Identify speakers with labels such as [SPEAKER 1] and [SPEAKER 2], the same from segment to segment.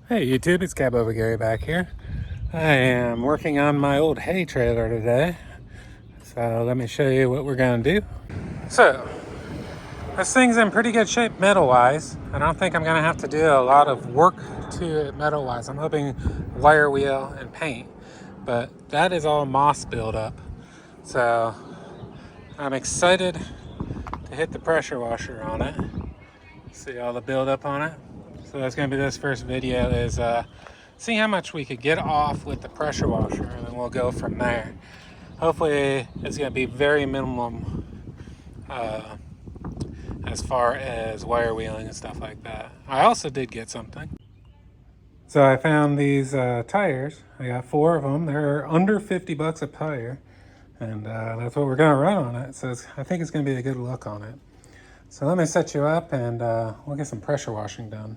[SPEAKER 1] Hey YouTube, it's Cab Over Gary back here. I am working on my old hay trailer today. So let me show you what we're gonna do. So, this thing's in pretty good shape metal-wise. I don't think I'm gonna have to do a lot of work to it metal-wise. I'm hoping wire wheel and paint, but that is all moss buildup. So, I'm excited to hit the pressure washer on it. See all the buildup on it. So that's gonna be this first video is see how much we could get off with the pressure washer, and then we'll go from there. Hopefully it's going to be very minimum as far as wire wheeling and stuff like that. I also did get something. So I found these tires. I got 4 of them. They're under 50 bucks a tire, and that's what we're going to run on it. So I think it's going to be a good look on it. So let me set you up, and we'll get some pressure washing done.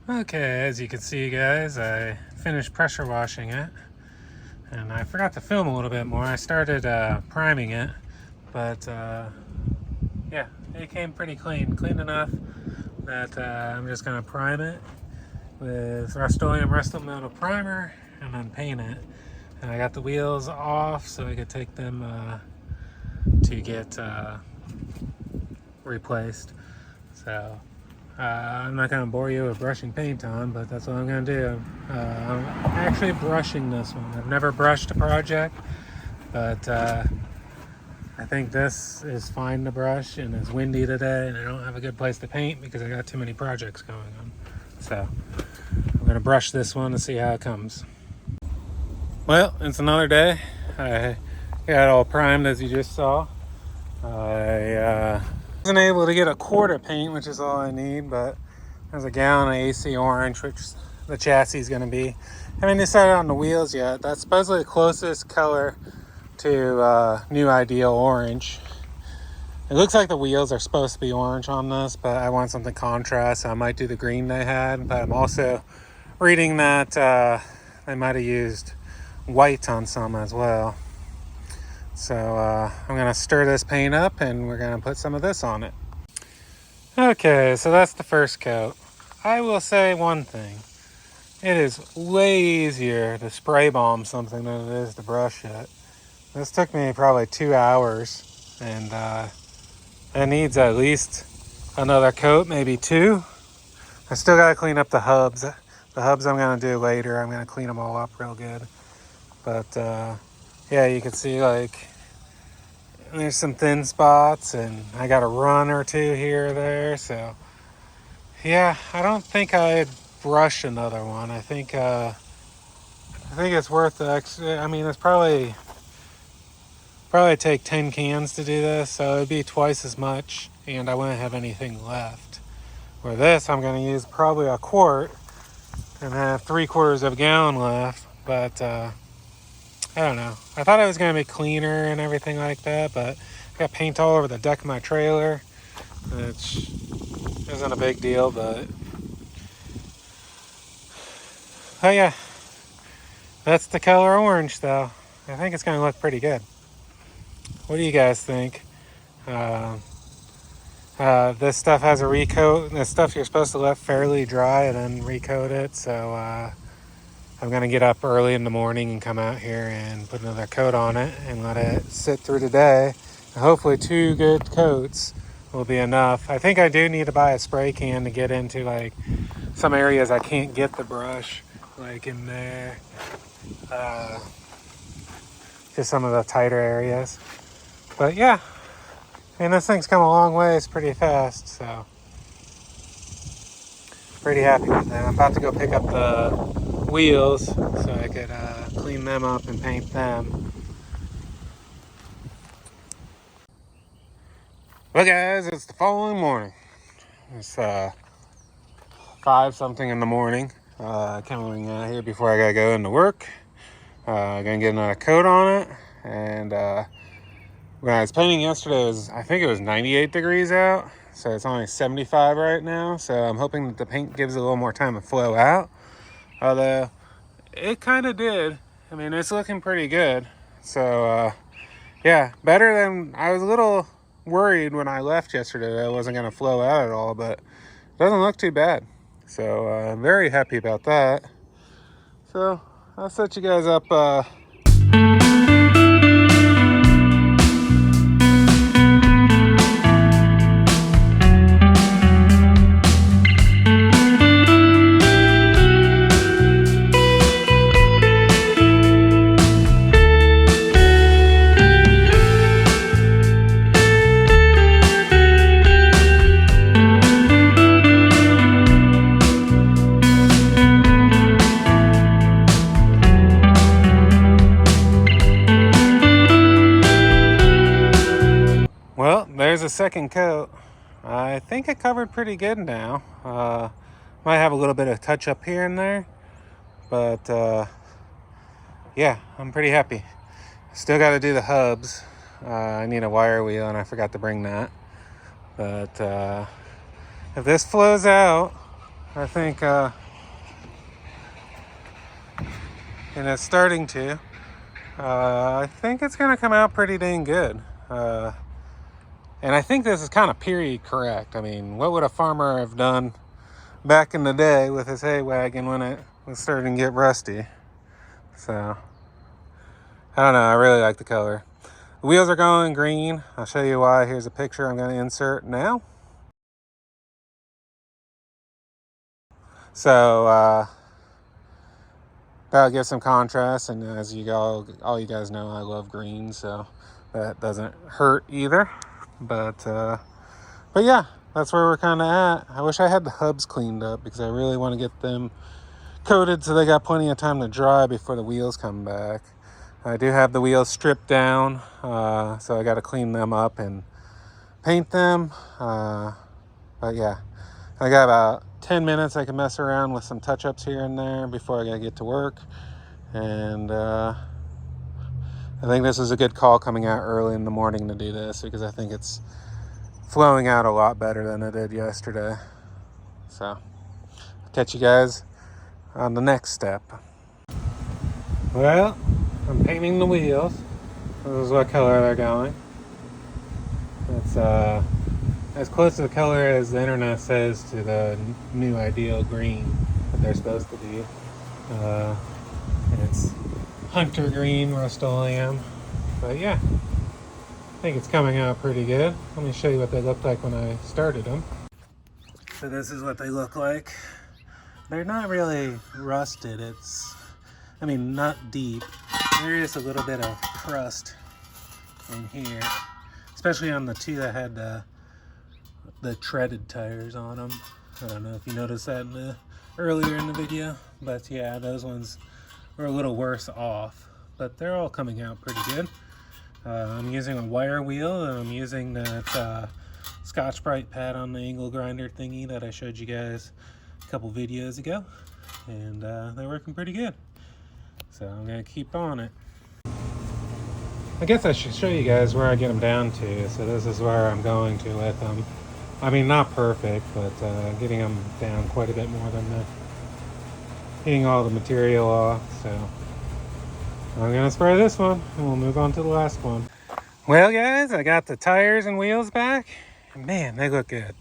[SPEAKER 1] Okay, as you can see guys, I finished pressure washing it, and I forgot to film a little bit more. I started priming it, but yeah, it came pretty clean enough that I'm just going to prime it with Rust-Oleum Rust-O-Metal primer and then paint it. And I got the wheels off so I could take them to get replaced. So I'm not going to bore you with brushing paint on, but that's what I'm going to do. I'm actually brushing this one. I've never brushed a project, but I think this is fine to brush, and it's windy today and I don't have a good place to paint because I got too many projects going on. So I'm going to brush this one to see how it comes. Well, it's another day. I got it all primed as you just saw. I wasn't able to get a quart of paint, which is all I need, but there's a gallon of AC orange, which the chassis is going to be. I haven't decided on the wheels yet. That's supposedly the closest color to New Ideal orange. It looks like the wheels are supposed to be orange on this, but I want something contrast, so I might do the green they had. But I'm also reading that they might have used white on some as well. So I'm going to stir this paint up and we're going to put some of this on it. Okay, so that's the first coat. I will say one thing. It is way easier to spray bomb something than it is to brush it. This took me probably 2 hours, and it needs at least another coat, maybe 2. I still got to clean up the hubs. The hubs I'm going to do later. I'm going to clean them all up real good. But yeah, you can see like there's some thin spots, and I got a run or two here or there. So yeah, I don't think I'd brush another one. I think it's worth the extra. I mean, it's probably take 10 cans to do this, so it'd be twice as much, and I wouldn't have anything left. For this, I'm going to use probably a quart and have 3/4 of a gallon left, but I don't know. I thought it was going to be cleaner and everything like that, but I got paint all over the deck of my trailer, which isn't a big deal, but oh yeah, that's the color orange though. I think it's going to look pretty good. What do you guys think? This stuff has a recoat. This stuff you're supposed to let fairly dry and then recoat it, so I'm going to get up early in the morning and come out here and put another coat on it and let it sit through the day. And hopefully 2 good coats will be enough. I think I do need to buy a spray can to get into like some areas I can't get the brush, like in there. Just some of the tighter areas. But yeah, I mean, this thing's come a long ways pretty fast, so pretty happy with that. I'm about to go pick up the wheels so I could clean them up and paint them. Well guys, it's the following morning. It's 5 something in the morning. Coming out here before I gotta go into work. Gonna get another coat on it, and when I was painting yesterday, I think it was 98 degrees out, so it's only 75 right now, so I'm hoping that the paint gives it a little more time to flow out, although it kind of did. I mean, it's looking pretty good, so yeah, better than I was a little worried when I left yesterday that it wasn't going to flow out at all, but it doesn't look too bad, so I'm very happy about that. So I'll set you guys up there's a second coat. I think it covered pretty good now. Might have a little bit of touch up here and there, but yeah, I'm pretty happy. Still got to do the hubs. I need a wire wheel and I forgot to bring that. But if this flows out, I think, and it's starting to, I think it's going to come out pretty dang good. And I think this is kind of period correct. I mean, what would a farmer have done back in the day with his hay wagon when it was starting to get rusty? So, I don't know. I really like the color. The wheels are going green. I'll show you why. Here's a picture I'm going to insert now. So, that'll give some contrast. And as all you guys know, I love green. So, that doesn't hurt either. But yeah, that's where we're kind of at. I wish I had the hubs cleaned up because I really want to get them coated so they got plenty of time to dry before the wheels come back. I do have the wheels stripped down, so I got to clean them up and paint them. But yeah, I got about 10 minutes I can mess around with some touch-ups here and there before I gotta get to work. And I think this is a good call coming out early in the morning to do this because I think it's flowing out a lot better than it did yesterday. So I'll catch you guys on the next step. Well, I'm painting the wheels. This is what color they're going. It's as close to the color as the internet says to the new ideal green that they're supposed to be. It's hunter green Rust-Oleum, but yeah, I think it's coming out pretty good. Let me show you what they looked like when I started them. So this is what they look like. They're not really rusted. I mean, not deep. There is a little bit of crust in here, especially on the two that had the treaded tires on them. I don't know if you noticed that in the earlier in the video. But yeah, those ones were a little worse off, but they're all coming out pretty good. I'm using a wire wheel, and I'm using that Scotch-Brite pad on the angle grinder thingy that I showed you guys a couple videos ago, and they're working pretty good. So I'm gonna keep on it. I guess I should show you guys where I get them down to. So this is where I'm going to with them. I mean, not perfect, but getting them down quite a bit more than getting all the material off. So I'm gonna spray this one, and we'll move on to the last one. Well, guys, I got the tires and wheels back, and man, they look good.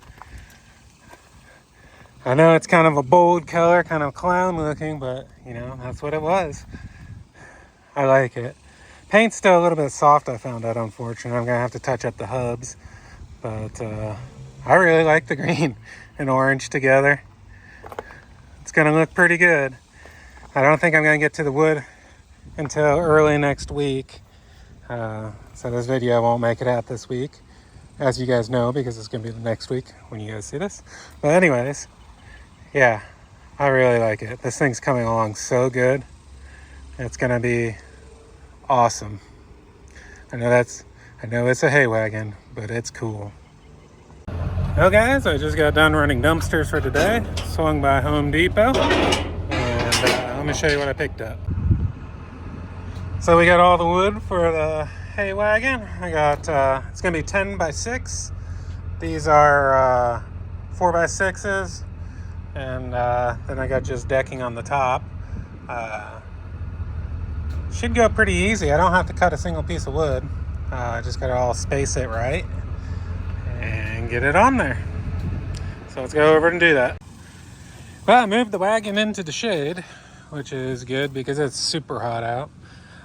[SPEAKER 1] I know it's kind of a bold color, kind of clown looking, but you know, that's what it was. I like it. Paint's still a little bit soft, I found out, unfortunately. I'm gonna have to touch up the hubs, but I really like the green and orange together. It's gonna look pretty good. I don't think I'm gonna get to the wood until early next week. So this video won't make it out this week, as you guys know, because it's gonna be the next week when you guys see this. But anyways, yeah, I really like it. This thing's coming along so good. It's gonna be awesome. I know it's a hay wagon, but it's cool. Well, guys, I just got done running dumpsters for today. Swung by Home Depot, and let me show you what I picked up. So we got all the wood for the hay wagon. I got, it's gonna be 10 by 6. These are 4 by 6s, and then I got just decking on the top. Should go pretty easy. I don't have to cut a single piece of wood. I just gotta all space it right and get it on there. So let's go over and do that. Well, I moved the wagon into the shade, which is good because it's super hot out.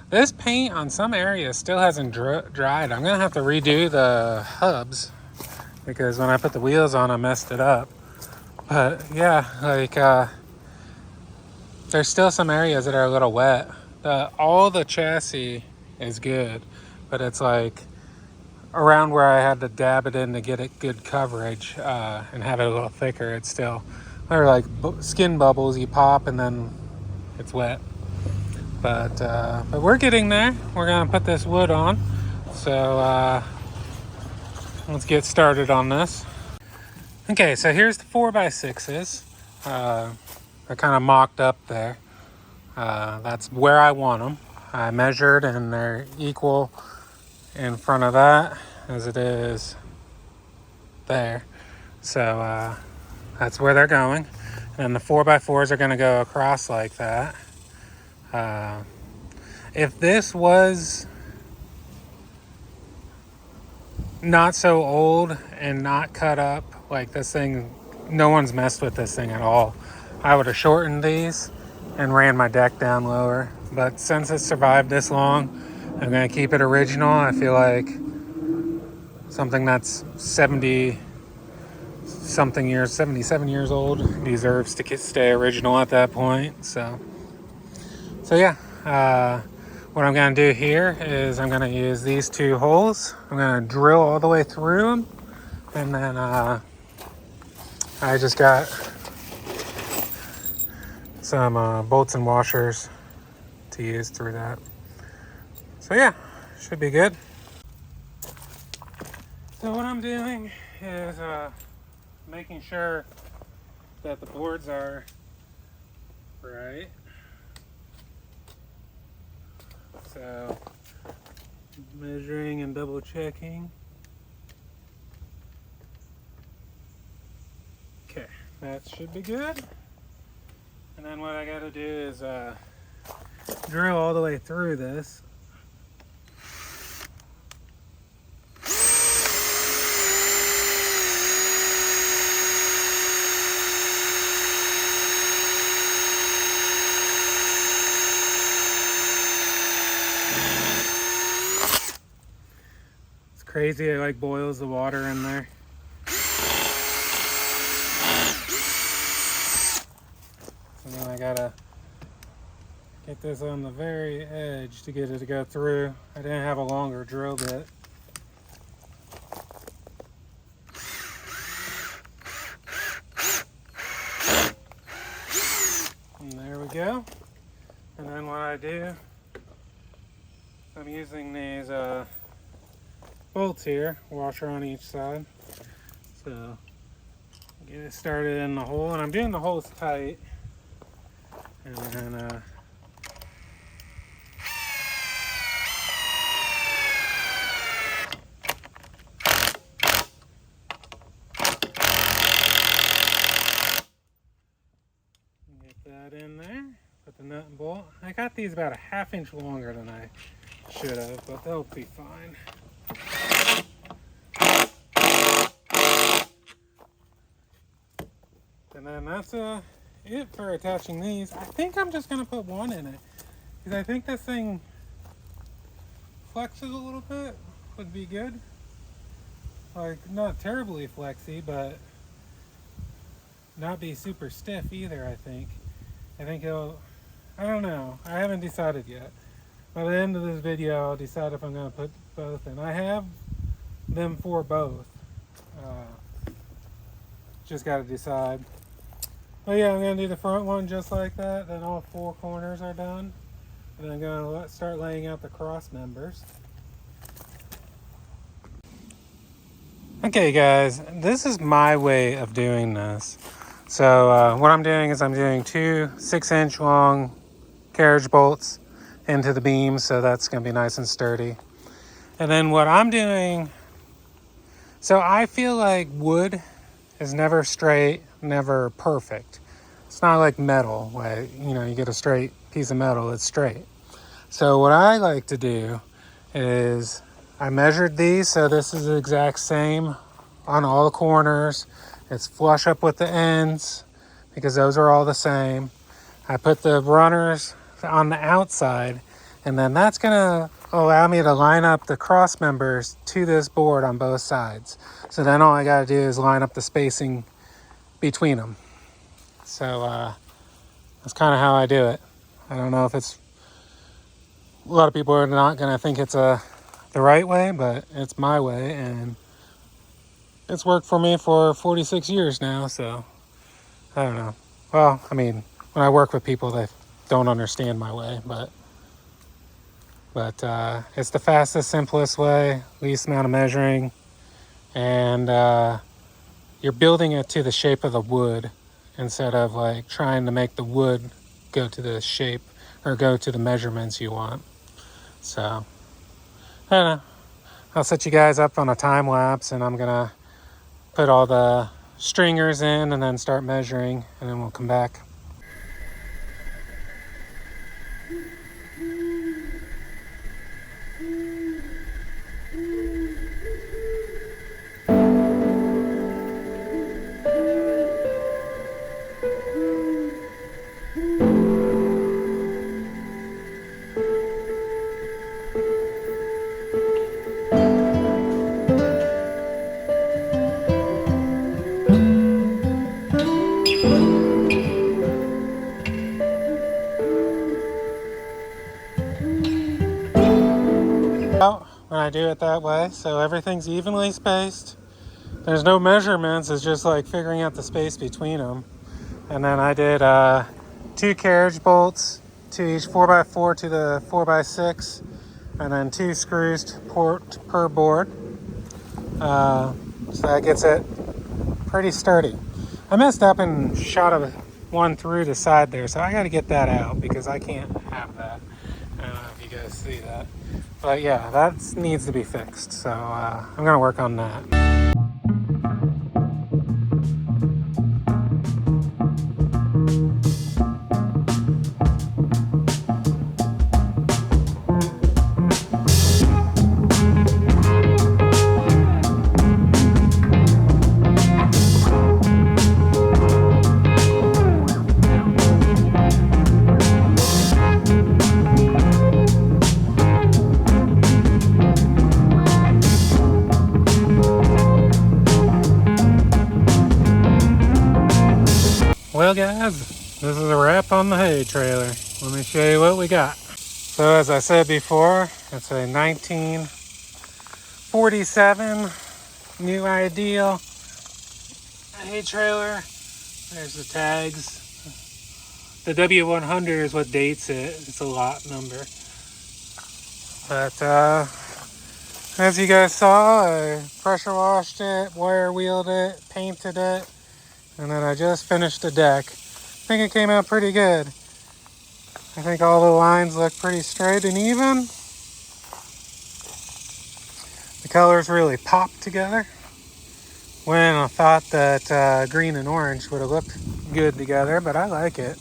[SPEAKER 1] This paint on some areas still hasn't dried. I'm gonna have to redo the hubs because when I put the wheels on, I messed it up. But yeah, like there's still some areas that are a little wet. All the chassis is good, but it's like around where I had to dab it in to get it good coverage and have it a little thicker. It's still, they're like skin bubbles you pop and then it's wet. But we're getting there. We're gonna put this wood on. So let's get started on this. Okay, so here's the 4 by 6s. They're kind of mocked up there. That's where I want them. I measured and they're equal in front of that as it is there. So that's where they're going. And the 4 by 4s are gonna go across like that. If this was not so old and not cut up, like this thing, no one's messed with this thing at all, I would have shortened these and ran my deck down lower. But since it survived this long, I'm gonna keep it original. I feel like something that's 70 something years, 77 years old, deserves to stay original at that point. So yeah, what I'm gonna do here is I'm gonna use these 2 holes. I'm gonna drill all the way through them, and then I just got some bolts and washers to use through that. So yeah, should be good. So what I'm doing is making sure that the boards are right. So measuring and double checking. Okay, that should be good. And then what I gotta do is drill all the way through this. It's crazy, it like boils the water in there. And then I gotta get this on the very edge to get it to go through. I didn't have a longer drill bit. go. And then what I do, I'm using these bolts here, washer on each side. So get it started in the hole, and I'm doing the holes tight. And then that in there, put the nut and bolt. I got these about a ½ inch longer than I should have, but they'll be fine. And then that's it for attaching these. I think I'm just gonna put one in it, because I think this thing flexes a little bit, would be good. Like, not terribly flexy, but not be super stiff either, I think. I think it'll, I don't know. I haven't decided yet. By the end of this video, I'll decide if I'm going to put both in. I have them for both. Just got to decide. But yeah, I'm going to do the front one just like that. Then all 4 corners are done. And I'm going to start laying out the cross members. Okay guys, this is my way of doing this. So what I'm doing is I'm doing 2 6-inch long carriage bolts into the beam, so that's going to be nice and sturdy. And then what I'm doing, so I feel like wood is never straight, never perfect. It's not like metal, where you get a straight piece of metal, it's straight. So what I like to do is I measured these, so this is the exact same on all the corners. It's flush up with the ends because those are all the same. I put the runners on the outside, and then that's gonna allow me to line up the cross members to this board on both sides. So then all I gotta do is line up the spacing between them. So that's kind of how I do it. I don't know if it's, a lot of people are not gonna think it's the right way, but it's my way, and it's worked for me for 46 years now, so I don't know. Well, I mean, when I work with people that don't understand my way, but it's the fastest, simplest way, least amount of measuring, and you're building it to the shape of the wood instead of like trying to make the wood go to the shape or go to the measurements you want. So I don't know. I'll set you guys up on a time lapse, and I'm gonna put all the stringers in and then start measuring, and then we'll come back. When I do it that way, so everything's evenly spaced. There's no measurements, it's just like figuring out the space between them. And then I did 2 carriage bolts to each 4x4 to the 4x6, and then 2 screws per board. So that gets it pretty sturdy. I messed up and shot one through the side there, so I got to get that out because I can't have that. I don't know if you guys see that. But yeah, that needs to be fixed. So I'm going to work on that. Well guys, this is a wrap on the hay trailer. Let me show you what we got. So as I said before, it's a 1947 New Ideal hay trailer. There's the tags. the W100 is what dates it. It's a lot number. But as you guys saw, I pressure washed it, wire wheeled it, painted it, and then I just finished the deck. I think it came out pretty good. I think all the lines look pretty straight and even. The colors really pop together. When I thought that green and orange would have looked good together, but I like it.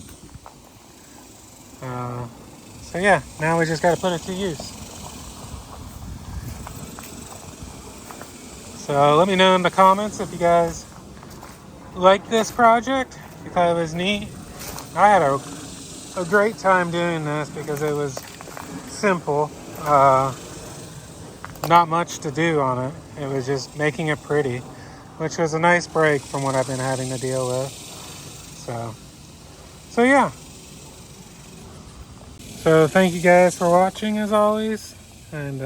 [SPEAKER 1] So yeah, now we just got to put it to use. So let me know in the comments if you guys like this project, if you thought it was neat. I had a great time doing this because it was simple. Not much to do on it. It was just making it pretty, which was a nice break from what I've been having to deal with. So yeah. So thank you guys for watching as always, and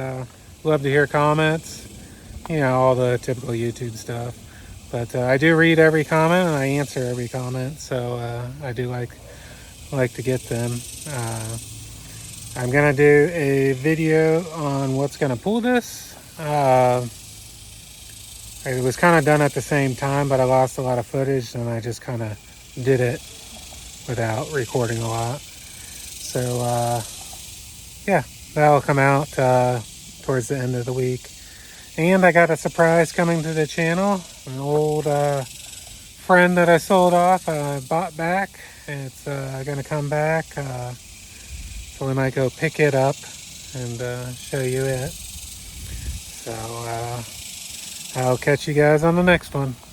[SPEAKER 1] love to hear comments. You know, all the typical YouTube stuff. But I do read every comment and I answer every comment, so I do like to get them. I'm gonna do a video on what's gonna pull this. It was kind of done at the same time, but I lost a lot of footage and I just kind of did it without recording a lot. So yeah, that'll come out towards the end of the week. And I got a surprise coming to the channel. An old friend that I sold off, bought back. It's gonna come back. So we might go pick it up and show you it. So I'll catch you guys on the next one.